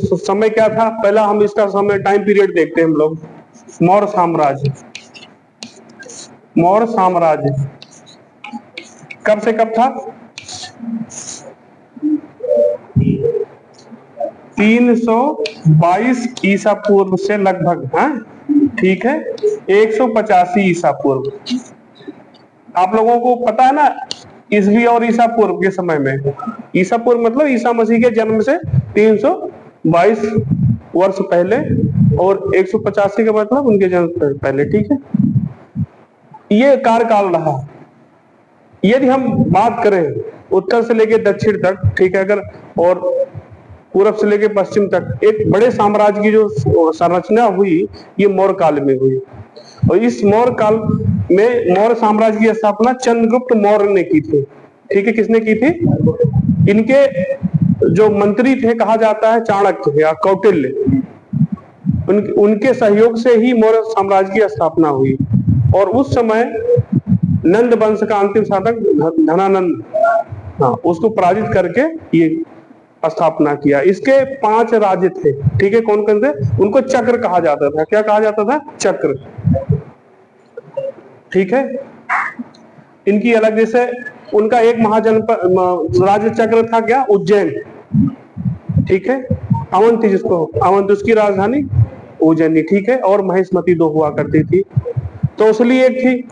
समय क्या था, पहला हम इसका समय टाइम पीरियड देखते हैं हम लोग। मौर्य साम्राज्य, मौर्य साम्राज्य कब से कब था? 322 ईसा पूर्व से लगभग, हाँ ठीक है, 185 ईसा पूर्व। आप लोगों को पता है ना ईसवी और ईसा पूर्व के समय में, ईसा पूर्व मतलब ईसा मसीह के जन्म से 322 वर्ष पहले, और 185 का मतलब उनके जन्म से पहले, ठीक है। ये कार्यकाल रहा। यदि हम बात करें उत्तर से लेकर दक्षिण तक, ठीक है, अगर और पूरब से लेकर पश्चिम तक एक बड़े साम्राज्य की जो संरचना हुई, ये मौर्य काल में हुई। और इस मौर्य काल में मौर्य साम्राज्य की स्थापना चंद्रगुप्त मौर्य ने की थी, ठीक है। किसने की थी? इनके जो मंत्री थे कहा जाता है चाणक्य या कौटिल्य, उनके सहयोग से ही मौर्य साम्राज्य की स्थापना हुई। और उस समय नंद वंश का अंतिम शासक धनानंद, हाँ, उसको पराजित करके ये स्थापना किया। इसके 5 राज्य थे, ठीक है। कौन कौन थे? उनको चक्र कहा जाता था। क्या कहा जाता था? चक्र, ठीक है। इनकी अलग, जैसे उनका एक महाजनपद राज्य चक्र था, क्या? उज्जैन, ठीक है। अवंती, जिसको अवंत, उसकी राजधानी उज्जैनी, ठीक है। और महेशमती 2 हुआ करती थी। तो उसलिए एक थी,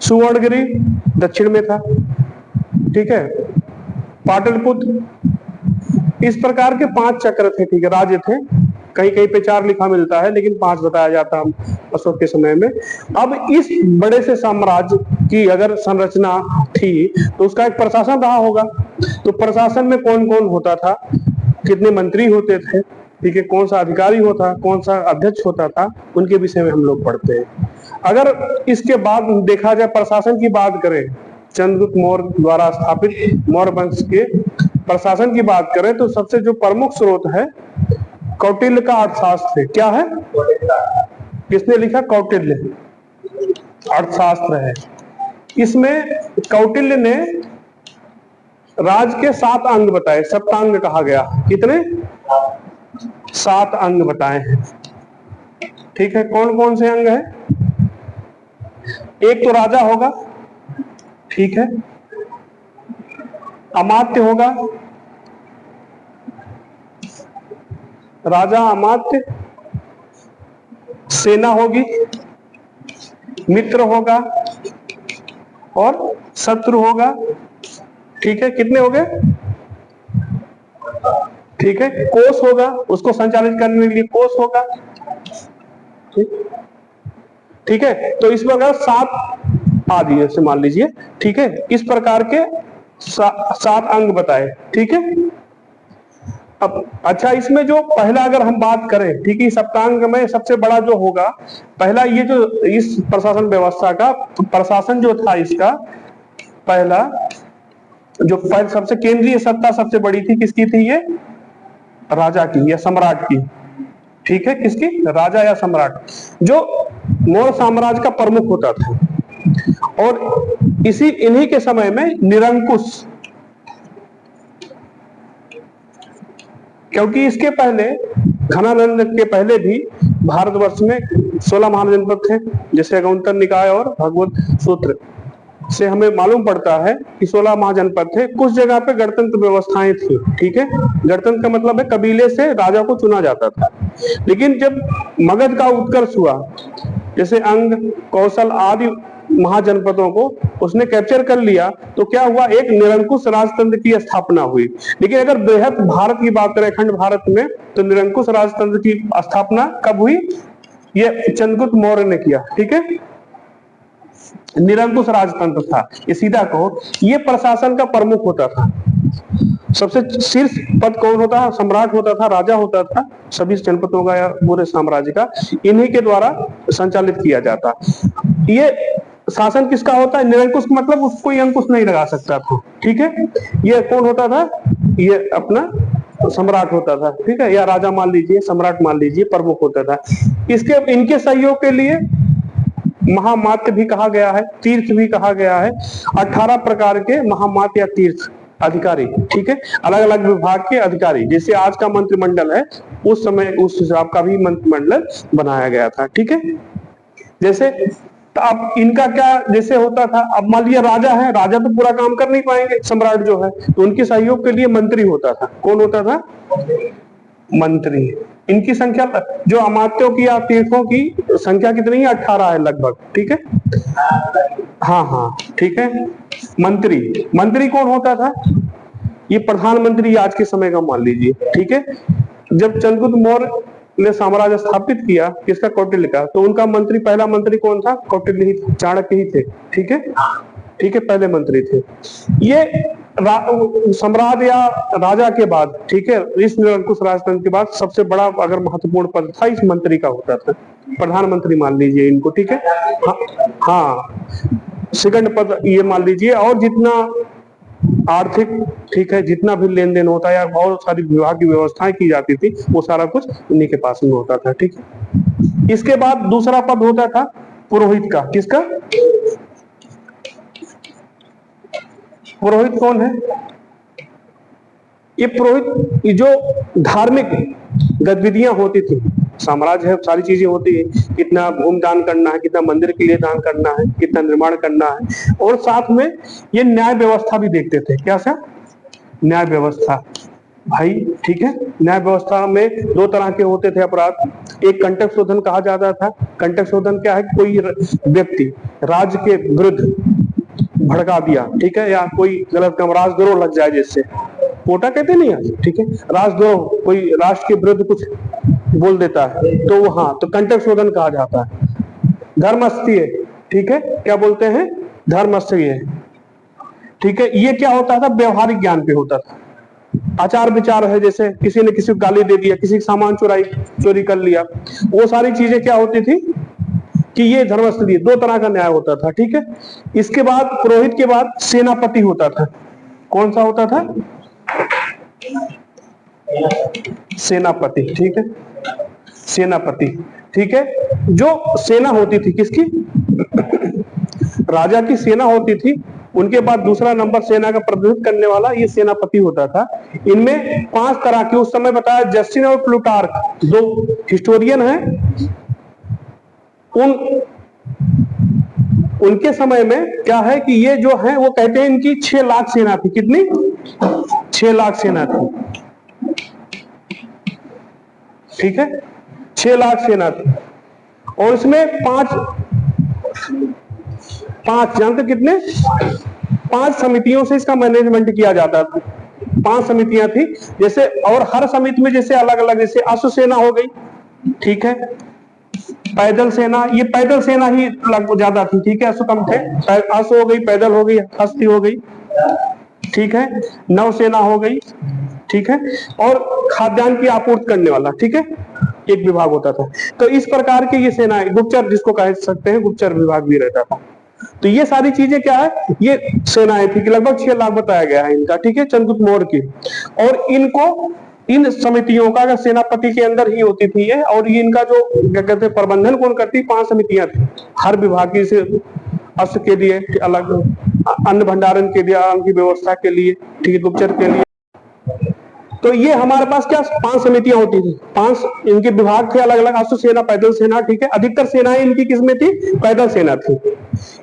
सुवर्णगिरी दक्षिण में था, ठीक है, पाटलिपुत्र। इस प्रकार के 5 चक्र थे, ठीक है, राज्य थे। कहीं कहीं पे 4 लिखा मिलता है, लेकिन 5 बताया जाता है अशोक के समय में। अब इस बड़े से साम्राज्य की अगर संरचना थी तो उसका एक प्रशासन रहा होगा। तो प्रशासन में कौन कौन होता था, कितने मंत्री होते थे, ठीक है, कौन सा अधिकारी होता, कौन सा अध्यक्ष होता था, उनके विषय में हम लोग पढ़ते हैं। अगर इसके बाद देखा जाए, प्रशासन की बात करें, चंद्रगुप्त मौर्य द्वारा स्थापित मौर्य वंश के प्रशासन की बात करें, तो सबसे जो प्रमुख स्रोत है कौटिल्य का अर्थशास्त्र है। क्या है? किसने लिखा? कौटिल्य, अर्थशास्त्र है। इसमें कौटिल्य ने राज के 7 अंग बताए, सप्तांग कहा गया। कितने? 7 अंग बताए हैं, ठीक है। कौन कौन से अंग है? एक तो राजा होगा, ठीक है, अमात्य होगा, राजा अमात्य, सेना होगी, मित्र होगा और शत्रु होगा, ठीक है। कितने हो गए? ठीक है। कोष होगा, उसको संचालित करने के लिए कोष होगा, ठीक है। तो इस प्रकार 7 आदि से मान लीजिए, ठीक है। इस प्रकार के 7 अंग बताए, ठीक है। अब अच्छा, इसमें जो पहला अगर हम बात करें, ठीक है, सप्तांग में सबसे बड़ा जो होगा पहला, ये जो इस प्रशासन व्यवस्था का प्रशासन जो था, इसका पहला जो सबसे केंद्रीय सत्ता सबसे बड़ी थी, किसकी थी? ये राजा की या सम्राट की, ठीक है। किसकी? राजा या सम्राट, जो मौर्य साम्राज्य का प्रमुख होता था। और इन्हीं के समय में निरंकुश, क्योंकि इसके पहले घनानंद के पहले भी भारतवर्ष में 16 महाजनपद थे, जैसे अगुंतर निकाय और भगवत सूत्र से हमें मालूम पड़ता है कि 16 महाजनपद थे। कुछ जगह पे गणतंत्र व्यवस्थाएं थी, ठीक है। गणतंत्र का मतलब है कबीले से राजा को चुना जाता था। लेकिन जब मगध का उत्कर्ष हुआ, जैसे अंग, कौशल आदि महाजनपदों को उसने कैप्चर कर लिया, तो क्या हुआ? एक निरंकुश राजतंत्र की स्थापना हुई। लेकिन अगर बृहद भारत की बात करें, अखंड भारत में, तो निरंकुश राजतंत्र की स्थापना कब हुई? ये चंद्रगुप्त मौर्य ने किया, ठीक है। निरंकुश राजतंत्र था, ये सीधा कहो, ये प्रशासन का प्रमुख होता था। सबसे शीर्ष पद कौन होता है? सम्राट होता था, राजा होता था सभी जनपदों का या पूरे साम्राज्य का, इन्हीं के द्वारा संचालित किया जाता। ये शासन किसका होता है? निरंकुश, मतलब उसको कोई अंकुश नहीं लगा सकता था, ठीक है। ये कौन होता था? ये अपना सम्राट होता था, ठीक है, या राजा मान लीजिए, सम्राट मान लीजिए, प्रमुख होता था। इनके सहयोग के लिए महामात्य भी कहा गया है, तीर्थ भी कहा गया है। 18 प्रकार के महामात्य या तीर्थ अधिकारी, ठीक है, अलग अलग विभाग के अधिकारी, जैसे आज का मंत्रिमंडल है उस समय उस हिसाब का भी मंत्रिमंडल बनाया गया था, ठीक है। जैसे तो अब इनका क्या जैसे होता था, अब मान लिया राजा है, राजा तो पूरा काम कर नहीं पाएंगे, सम्राट जो है, तो उनके सहयोग के लिए मंत्री होता था। कौन होता था? मंत्री। इनकी संख्या जो अमात्यों की या तीर्थों की संख्या कितनी है? 18 है लगभग, ठीक है। हाँ हाँ, ठीक है। मंत्री, मंत्री कौन होता था? ये प्रधानमंत्री आज के समय का मान लीजिए, ठीक है। जब चंद्रगुप्त मौर्य ने साम्राज्य स्थापित किया, किसका? कौटिल्य का, तो उनका मंत्री, पहला मंत्री कौन था? कौटिल्य ही, चाणक्य ही थे, ठीक है, ठीक है, पहले मंत्री थे ये। सम्राट या राजा के बाद, ठीक है, इस निरंकुश राजतंत्र के बाद सबसे बड़ा अगर महत्वपूर्ण पद था इस मंत्री का होता था, प्रधानमंत्री मान लीजिए इनको, ठीक है। हाँ, सेकंड पद ये मान लीजिए। और जितना आर्थिक, ठीक है, जितना भी लेन देन होता है या बहुत सारी विभाग की व्यवस्थाएं की जाती थी, वो सारा कुछ उन्हीं के पास में होता था, ठीक है। इसके बाद दूसरा पद होता था पुरोहित का। किसका? पुरोहित कौन है? ये पुरोहित, ये जो धार्मिक गतिविधियां होती थी, साम्राज्य है, सारी चीजें होती है, कितना भूमि दान करना है, कितना मंदिर के लिए दान करना है, कितना निर्माण करना है, और साथ में ये न्याय व्यवस्था भी देखते थे। क्या सा? न्याय व्यवस्था, भाई, ठीक है। न्याय व्यवस्था में दो तरह के होते थे अपराध। एक कंटक शोधन कहा जाता था। कंटक शोधन क्या है? कोई व्यक्ति राज्य के विरुद्ध भड़का दिया, ठीक है, या कोई गलत काम, राजद्रोह लग जाए, जैसे कोटा कहते नहीं आज, ठीक है, राजद्रोह, कोई राष्ट्र के विरुद्ध कुछ बोल देता है तो वो, हाँ, तो कंटक शोधन कहा जाता है। धर्मस्थीय, ठीक है, क्या बोलते हैं? धर्मस्थीय, ठीक है। ये क्या होता था? व्यवहारिक ज्ञान पे होता था। आचार विचार है, जैसे किसी ने किसी को गाली दे दिया, किसी का सामान चोरी कर लिया, वो सारी चीजें क्या होती थी कि ये धर्मस्थलीय। दो तरह का न्याय होता था, ठीक है। इसके बाद पुरोहित के बाद सेनापति होता था। कौन सा होता था? सेनापति, ठीक है, सेनापति, ठीक है। जो सेना होती थी, किसकी? राजा की सेना होती थी, उनके बाद दूसरा नंबर सेना का प्रतिनिधित्व करने वाला ये सेनापति होता था। इनमें 5 तरह के उस समय बताया, जस्टिन और प्लूटार्क दो हिस्टोरियन हैं। उनके समय में क्या है कि ये जो है वो कहते हैं इनकी 6 लाख सेना थी। कितनी? 6 लाख सेना थी, ठीक है, 6 लाख सेना थी। और इसमें पांच जानते कितने? 5 समितियों से इसका मैनेजमेंट किया जाता था। 5 समितियां थी, जैसे, और हर समिति में जैसे अलग अलग, जैसे अश्व सेना हो गई, ठीक है, पैदल सेना, ये पैदल सेना ही लगभग ज्यादा थी, ठीक है, अश्व कम थे। अश्व हो गई, पैदल हो गई, हस्ती हो गई, ठीक है, नौसेना हो गई, ठीक है, और खाद्यान्न की आपूर्ति करने वाला, ठीक है, एक विभाग होता था। तो इस प्रकार के ये सेनाएं, गुप्तचर जिसको कह सकते हैं, गुप्तचर विभाग भी रहता था। तो ये सारी चीजें क्या है? ये सेनाएं थी कि लगभग 6 लाख बताया गया है इनका, ठीक है, चंद्रगुप्त मौर्य की। और इनको, इन समितियों का सेनापति के अंदर ही होती थी ये, और ये इनका जो क्या कहते हैं प्रबंधन कौन करती? 5 समितियां थी, हर विभाग की, से अश्व के लिए अलग, अन्न भंडारण के लिए, अन्न की व्यवस्था के लिए, ठीक है, गुप्तचर के लिए। तो ये हमारे पास क्या 5 समितियां होती थी, 5 इनके विभाग थे अलग अलग, अश्व सेना, पैदल सेना, ठीक है। अधिकतर सेनाएं इनकी किसमें थी? पैदल सेना थी।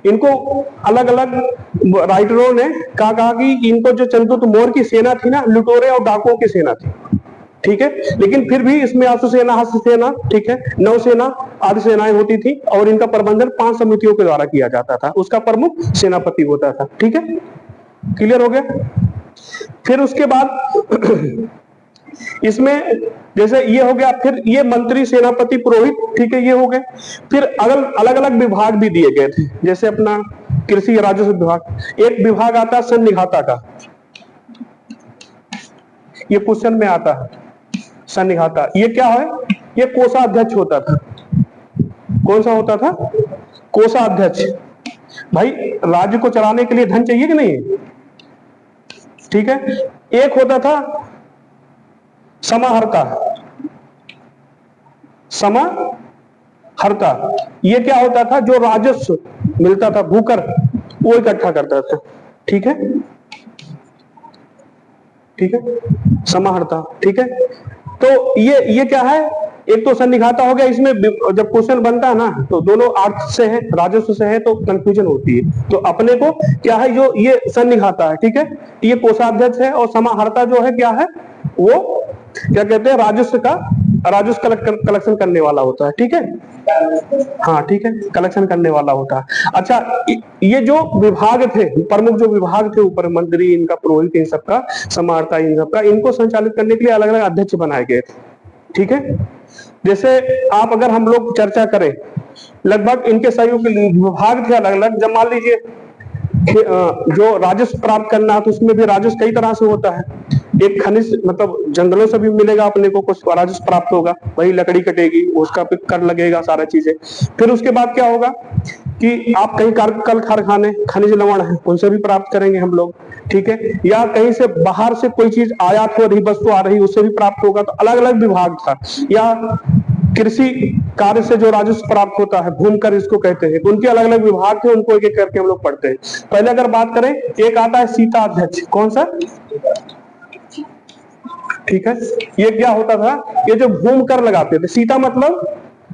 इनको अलग अलग राइटरों ने कहा कि इनको जो चंद्रगुप्त मौर्य की सेना थी ना, लुटेरे और डाकुओं की सेना थी, ठीक है, लेकिन फिर भी इसमें अश्व सेना, हस्त सेना, ठीक है, नौसेना आदि सेनाएं होती थी, और इनका प्रबंधन 5 समितियों के द्वारा किया जाता था। उसका प्रमुख सेनापति होता था, ठीक है, क्लियर हो गया। फिर उसके बाद इसमें जैसे ये हो गया, फिर ये मंत्री, सेनापति, पुरोहित, ठीक है, ये हो गए। फिर अलग अलग विभाग भी दिए गए थे, जैसे अपना कृषि राजस्व विभाग। एक विभाग आता है सन्निघाता का, ये क्वेश्चन में आता है, सन्निघाता। ये क्या है? ये कोषाध्यक्ष होता था। कौन सा होता था? कोषाध्यक्ष। भाई, राज्य को चलाने के लिए धन चाहिए कि नहीं, ठीक है। एक होता था समाहर्ता, समाहर्ता, ये क्या होता था? जो राजस्व मिलता था, भूकर, वो इकट्ठा करता था, ठीक है। ठीक है, समाहर्ता, ठीक है। तो ये क्या है, एक तो सन्निघाता हो गया। इसमें जब क्वेश्चन बनता है ना तो दोनों अर्थ से है, राजस्व से है, तो कंफ्यूजन होती है। तो अपने को क्या है, जो ये सन्निघाता है, ठीक है, ये कोषाध्यक्ष है, और समाहर्ता जो है क्या है, वो क्या कहते हैं, राजस्व कलेक्शन करने वाला होता है, ठीक है। हाँ ठीक है, कलेक्शन करने वाला होता है। अच्छा, ये जो विभाग थे, प्रमुख जो विभाग थे ऊपर, मंत्री, इनका पुरोहित, इन सबका, समाहर्ता, इन सबका, इनको संचालित करने के लिए अलग अलग अध्यक्ष बनाए गए थे, ठीक है। जैसे आप, अगर हम लोग चर्चा करें, लगभग इनके सहयोग विभाग थे अलग अलग। जब मान लीजिए जो राजस्व प्राप्त करना है, तो उसमें भी राजस्व कई तरह से होता है। एक खनिज, मतलब जंगलों से भी मिलेगा अपने को, कुछ राजस्व प्राप्त होगा, वही लकड़ी कटेगी, उसका भी कर लगेगा, सारा चीजें। फिर उसके बाद क्या होगा कि आप कहीं कल कारखाने, खनिज लवण है, उनसे भी प्राप्त करेंगे हम लोग, ठीक है। या कहीं से बाहर से कोई चीज आयात हो रही, वस्तु आ रही, उससे भी प्राप्त होगा। तो अलग अलग विभाग था। या कृषि कार्य से जो राजस्व प्राप्त होता है, भूमि कर इसको कहते हैं, तो उनके अलग अलग विभाग थे, उनको एक एक करके हम लोग पढ़ते हैं। पहले अगर बात करें, एक आता है सीता अध्यक्ष। कौन सा? ठीक है, ये क्या होता था, ये जो भूमि कर लगाते थे। सीता मतलब,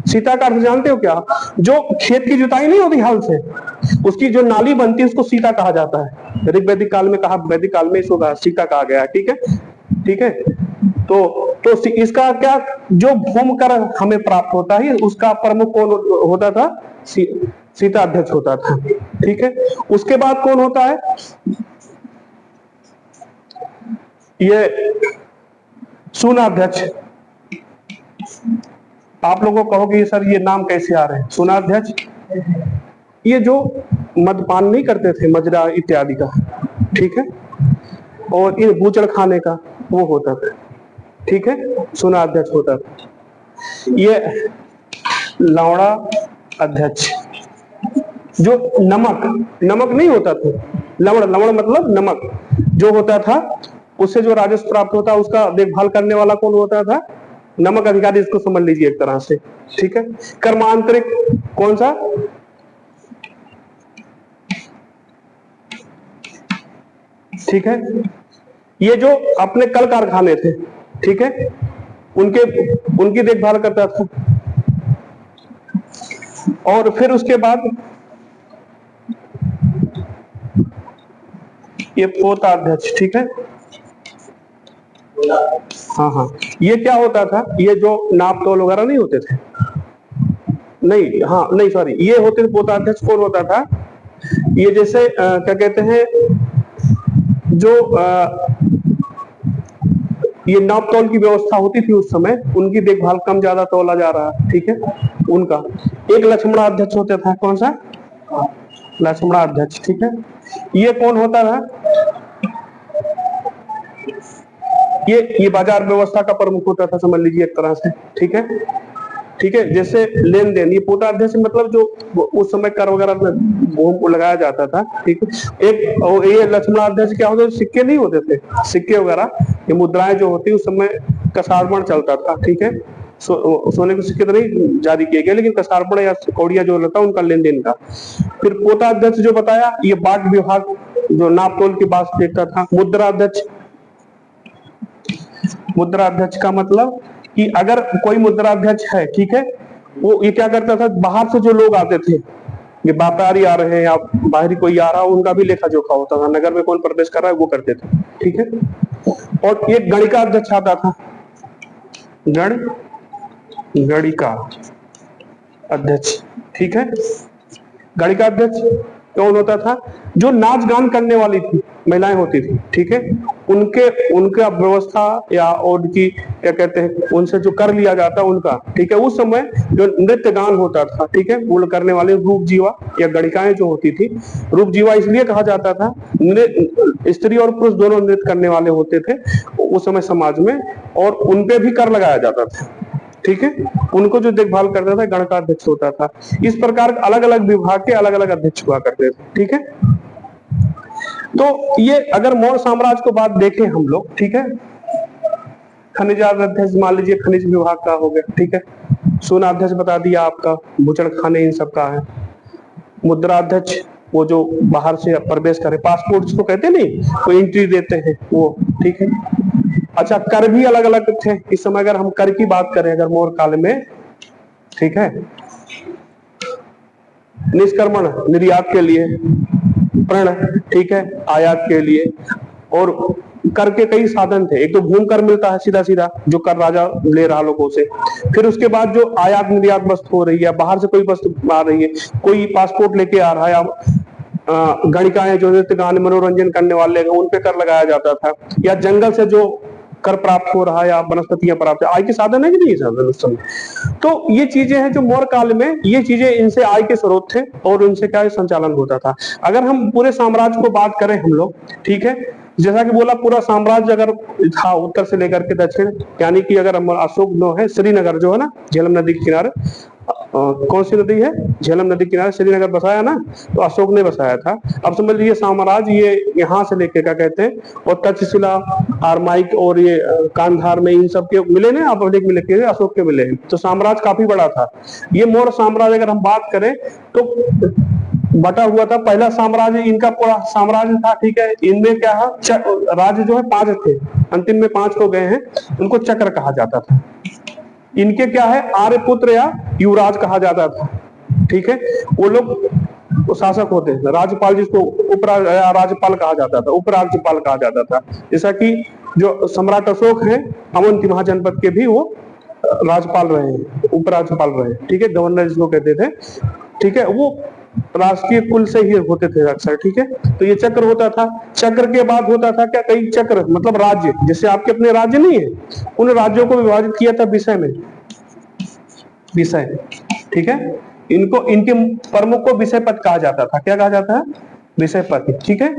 सीता का अर्थ जानते हो क्या? जो खेत की जुताई नहीं होती हल से, उसकी जो नाली बनती है, उसको सीता कहा जाता है। ऋग्वैदिक काल में कहा, वैदिक काल में इसको सीता कहा गया, ठीक है, ठीक है। तो इसका क्या, जो भूमि कर हमें प्राप्त होता है, उसका प्रमुख कौन होता था? सीता अध्यक्ष होता था, ठीक है। उसके बाद कौन होता है? ये सुनाध्यक्ष। आप लोगों को कहोगे सर ये नाम कैसे आ रहे हैं? सुनाध्यक्ष, ये जो मद्यपान नहीं करते थे, मजरा इत्यादि का, ठीक है, और ये बूचड़ खाने का, वो होता था, ठीक है, सुनाध्यक्ष होता था। ये लवड़ा अध्यक्ष, जो नमक नहीं होता था, लवण मतलब नमक जो होता था, उससे जो राजस्व प्राप्त होता, उसका देखभाल करने वाला कौन होता था? नमक अधिकारी, इसको समझ लीजिए एक तरह से, ठीक है। कर्मांतरिक, कौन सा? ठीक है, ये जो अपने कल कारखाने थे, ठीक है, उनकी देखभाल करता था। और फिर उसके बाद ये पोताध्यक्ष, ठीक है। हाँ, ये क्या होता था, ये जो नाप तोल वगैरह नहीं होते थे, नहीं, हाँ नहीं सॉरी, ये होते थे। पोताध्यक्ष कौन होता था? ये जैसे क्या कहते हैं, जो ये नाप तोल की व्यवस्था होती थी उस समय, उनकी देखभाल, कम ज्यादा तोला जा रहा है, ठीक है, उनका। एक लक्ष्मणा अध्यक्ष होता था। कौन सा? लक्ष्मणा अध्यक्ष, ठीक है। ये कौन होता था? ये बाजार व्यवस्था का प्रमुख होता था, समझ लीजिए एक तरह से, ठीक है, ठीक है। जैसे लेन देन, ये पोताध्यक्ष मतलब जो उस समय कर वगैरह में लगाया जाता था, ठीक है। एक और ये लक्ष्मणाध्यक्ष क्या होता है, सिक्के नहीं होते थे, सिक्के वगैरह, ये मुद्राएं जो होती, उस समय कसारपण चलता था, ठीक है। सोने के सिक्के तो नहीं जारी किए गए, लेकिन कसारपण या कौड़िया जो होता, उनका लेन देन का। फिर पोताध्यक्ष जो बताया, ये बाट विभाग, जो नाप तोल की बात देखता था। मुद्राध्यक्ष का मतलब कि अगर कोई मुद्राध्यक्ष है, ठीक है, वो ये क्या करता था, बाहर से जो लोग आते थे, ये व्यापारी आ रहे हैं या बाहरी कोई आ रहा, उनका भी लेखा जोखा होता था। नगर में कौन प्रवेश कर रहा है, वो करते थे, ठीक है। और ये गणिका अध्यक्ष आता था, गणिका अध्यक्ष, ठीक है। गणिका अध्यक्ष कौन होता था? जो नाच गान करने वाली थी, महिलाएं होती थी, ठीक है, उनका व्यवस्था या उनकी क्या कहते हैं, उनसे जो कर लिया जाता उनका, ठीक है। उस समय जो नृत्य गान होता था, ठीक है, वो करने वाले रूप जीवा या गणिकाएं जो होती थी। रूप जीवा इसलिए कहा जाता था, स्त्री और पुरुष दोनों नृत्य करने वाले होते थे उस समय समाज में, और उनपे भी कर लगाया जाता था, ठीक है। उनको जो देखभाल करता था, गण का अध्यक्ष होता था। इस प्रकार अलग अलग विभाग के अलग अलग अध्यक्ष हुआ करते थे, ठीक है। तो ये अगर मौर्य साम्राज्य को बात देखें हम लोग, ठीक है, खनिजाध्यक्ष मान लीजिए खनिज विभाग का हो गया, ठीक है। सोनाध्यक्ष बता दिया आपका, बुचड़ खाने इन सब का है। मुद्राध्यक्ष वो जो बाहर से प्रवेश करे, पासपोर्ट जिसको कहते हैं नहीं, वो एंट्री देते हैं वो, ठीक है। अच्छा, कर भी अलग अलग थे इस समय। अगर हम कर की बात करें अगर मौर्य काल में, ठीक है, निष्क्रमण निर्यात के लिए, प्रण, ठीक है, आयात के लिए, और कर के कई साधन थे। एक तो भूमि कर मिलता है सीधा सीधा, जो कर राजा ले रहा लोगों से। फिर उसके बाद जो आयात निर्यात वस्तु हो रही है, बाहर से कोई वस्तु आ रही है, कोई पासपोर्ट लेके आ रहा है, गणिकाएं जो नृत्य गान मनोरंजन करने वाले हैं उन पे कर लगाया जाता था, या जंगल से जो कर प्राप्त हो रहा है या वनस्पतियां प्राप्त, आय के साधन है कि नहीं साधन उस समय। तो ये चीजें हैं जो मौर्य काल में, ये चीजें इनसे आय के स्रोत थे और उनसे क्या संचालन होता था। अगर हम पूरे साम्राज्य को बात करें हम लोग, ठीक है, जैसा कि बोला पूरा साम्राज्य अगर था उत्तर से लेकर के दक्षिण, यानी कि अगर हम अशोक जो है श्रीनगर जो है ना झेलम नदी के किनारे, कौन सी नदी है, झेलम नदी के किनारे श्रीनगर बसाया ना, तो अशोक ने बसाया था। अब समझ लीजिए साम्राज्य ये यहाँ से लेके क्या कहते हैं, और तक्षशिला, आरमाइक और ये कांधार में इन सब के मिले ना, आप मिले के अशोक के मिले हैं, तो साम्राज्य काफी बड़ा था। ये मौर्य साम्राज्य अगर हम बात करें तो बटा हुआ था। पहला साम्राज्य इनका पूरा साम्राज्य था, ठीक है। इनमें क्या है, राज्य जो है 5 थे, अंतिम में 5 हो गए हैं, उनको चक्र कहा जाता था। इनके क्या है, आर्यपुत्र या युवराज कहा जाता था, ठीक है। वो लोग शासक होते हैं, राज्यपाल जिसको राज्यपाल कहा जाता था, उपराज्यपाल कहा जाता था। जैसा कि जो सम्राट अशोक है, अवंती महाजनपद के भी वो राज्यपाल रहे हैं, उपराज्यपाल रहे, ठीक है, गवर्नर जिसको कहते थे, ठीक है। वो राष्ट्रीय कुल से ही होते थे अक्सर, ठीक है। तो ये चक्र होता था। चक्र के बाद होता था क्या, कई चक्र मतलब राज्य, जैसे आपके अपने राज्य नहीं है, उन राज्यों को विभाजित किया था विषय में, विषय, ठीक है। इनको, इनके प्रमुख को विषय पद कहा जाता था। क्या कहा जाता है, विषय पद, ठीक है।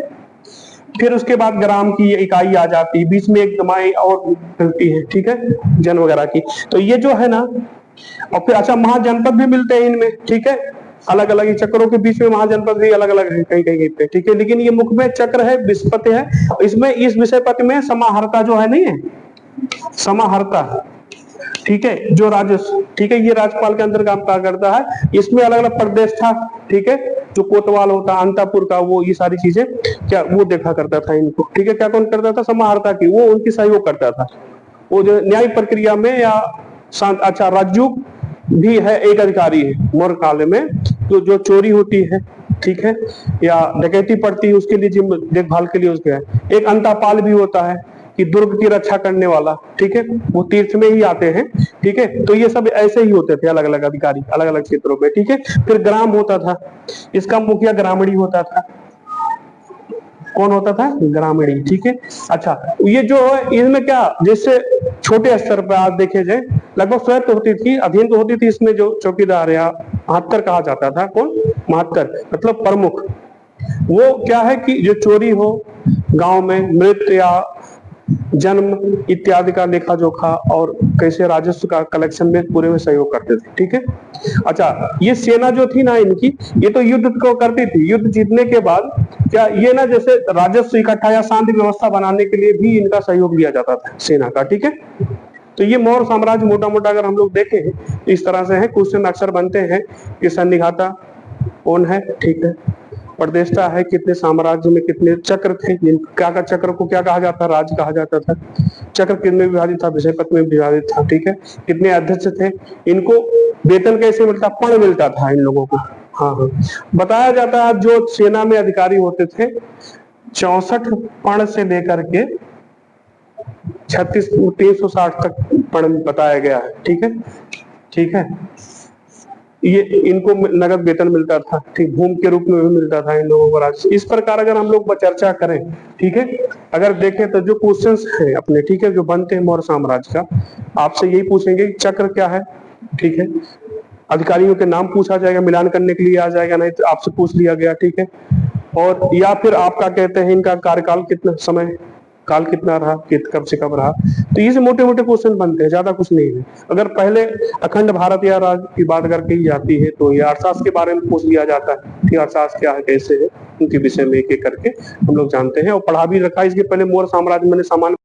फिर उसके बाद ग्राम की इकाई आ जाती है, बीच में एक दमाई और मिलती है, ठीक है, जन वगैरह की। तो ये जो है ना, और फिर अच्छा महाजनपद भी मिलते हैं इनमें, ठीक है, अलग अलग चक्रों के बीच में महाजनपद भी अलग अलग है कहीं कहीं पे, ठीक है। लेकिन ये मुख्य में चक्र है, विषपति है। इसमें इस विषय पति में समाहर्ता जो है नहीं है, समाहर्ता, ठीक है, जो राजस्व, ठीक है, ये राज्यपाल के अंदर काम करता है। इसमें अलग अलग प्रदेश था, ठीक है, जो कोतवाल होता, अंतापुर का, वो ये सारी चीजें क्या वो देखा करता था इनको, ठीक है। क्या कौन करता था, समाहर्ता की, वो उनकी सहयोग करता था। वो जो न्याय प्रक्रिया में या अच्छा राजयुग भी है, एक अधिकारी है मौर्य काल में, तो जो चोरी होती है, ठीक है, या डकैती पड़ती है, उसके लिए देखभाल के लिए उसके है। एक अंतापाल भी होता है कि दुर्ग की रक्षा करने वाला, ठीक है, वो तीर्थ में ही आते हैं, ठीक है। तो ये सब ऐसे ही होते थे, अलग अलग अधिकारी अलग अलग क्षेत्रों में, ठीक है। फिर ग्राम होता था, इसका मुखिया ग्रामीणी होता था। कौन होता था, ग्रामीणी, ठीक है। अच्छा, ये जो है इनमें क्या, जैसे छोटे स्तर पर आज देखे जाए लगभग स्वायत्त होती थी, अधीन तो होती थी। इसमें जो चौकीदार या महत्तर कहा जाता था, कौन, महत्तर मतलब प्रमुख। वो क्या है कि जो चोरी हो गांव में, मृत्यु या जन्म इत्यादि का लेखा जोखा और कैसे राजस्व का कलेक्शन में पूरे में सहयोग करते थे, ठीक है। अच्छा, ये सेना जो थी ना इनकी, ये तो युद्ध को करती थी। युद्ध जीतने के बाद क्या ये ना, जैसे राजस्व इकट्ठा या शांति व्यवस्था बनाने के लिए भी इनका सहयोग लिया जाता था सेना का, ठीक है। तो ये मौर्य साम्राज्य मोटा मोटा अगर हम लोग देखें तो इस तरह से है। क्वेश्चन अक्सर बनते हैं कि सन्निघाता कौन है, ठीक है, प्रदेष्टा है, कितने साम्राज्य में कितने चक्र थे, क्या का चक्र को क्या कहा जाता, राज्य कहा जाता था। चक्र कितने विभाजित था, विषय पद में विभाजित था, ठीक है। कितने अध्यक्ष थे, इनको वेतन कैसे मिलता, पण मिलता था इन लोगों को। हाँ हाँ, बताया जाता है जो सेना में अधिकारी होते थे 64 पण से लेकर के 360 तक पण बताया गया है, ठीक है, ठीक है। ये इनको नगद वेतन मिलता था, ठीक, भूमि के रूप में भी मिलता था इन लोगों को राज। इस प्रकार अगर हम लोग चर्चा करें, ठीक है, अगर देखें तो जो क्वेश्चंस हैं अपने, ठीक है, जो बनते हैं मौर्य साम्राज्य का, आपसे यही पूछेंगे चक्र क्या है, ठीक है। अधिकारियों के नाम पूछा जाएगा, मिलान करने के लिए आ जाएगा, नहीं तो आपसे पूछ लिया गया, ठीक है। और या फिर आपका कहते हैं इनका कार्यकाल कितना समय काल कितना रहा, कब से कब रहा। तो ये मोटे मोटे क्वेश्चन बनते हैं, ज्यादा कुछ नहीं है। अगर पहले अखंड भारत या राज्य की बात अगर कही जाती है तो ये अर्थशास्त्र के बारे में पूछ लिया जाता है कि अर्थशास्त्र क्या है, कैसे है, उनके विषय में एक एक करके हम लोग जानते हैं और पढ़ा भी रखा है। इसके पहले मौर्य साम्राज्य मैंने सामान्य